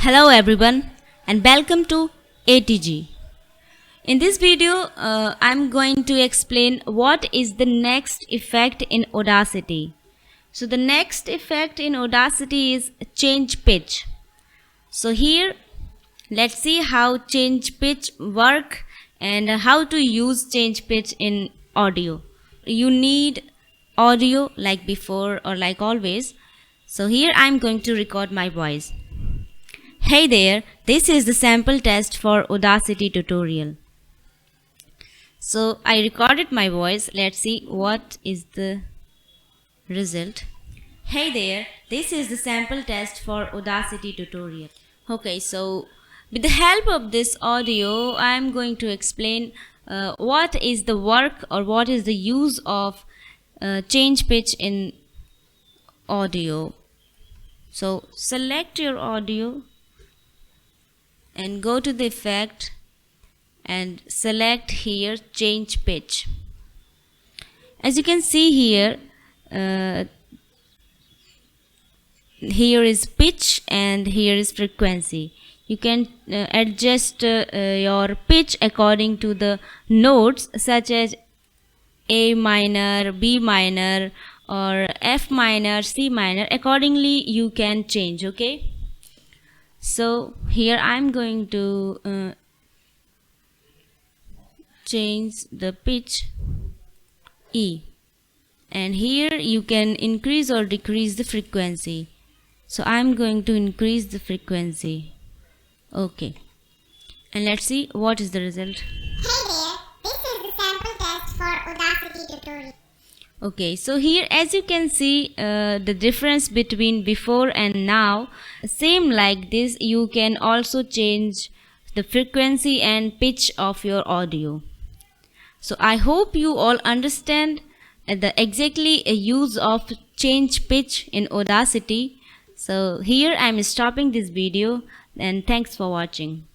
Hello everyone and welcome to ATG. In this video, I'm going to explain what is the next effect in Audacity. So the next effect in Audacity is change pitch. So here, let's see how change pitch work and how to use change pitch in audio. You need audio like before or like always. So here I'm going to record my voice. Hey there, this is the sample test for Audacity tutorial. So I recorded my voice. Let's see what is the result. Hey there, this is the sample test for Audacity tutorial. Okay, so with the help of this audio, I am going to explain what is the work or what is the use of change pitch in audio. So select your audio and go to the effect and select here change pitch. As you can see here, here is pitch and here is frequency. You can adjust your pitch according to the notes such as A minor, B minor or F minor, C minor. Accordingly you can change. Okay, so here I'm going to change the pitch E, and here you can increase or decrease the frequency. So I'm going to increase the frequency. Okay, and let's see what is the result. Hey there, this is the sample test for Audacity tutorial. Okay, so here as you can see the difference between before and now, same like this you can also change the frequency and pitch of your audio. So I hope you all understand the exactly use of change pitch in Audacity. So here I am stopping this video and thanks for watching.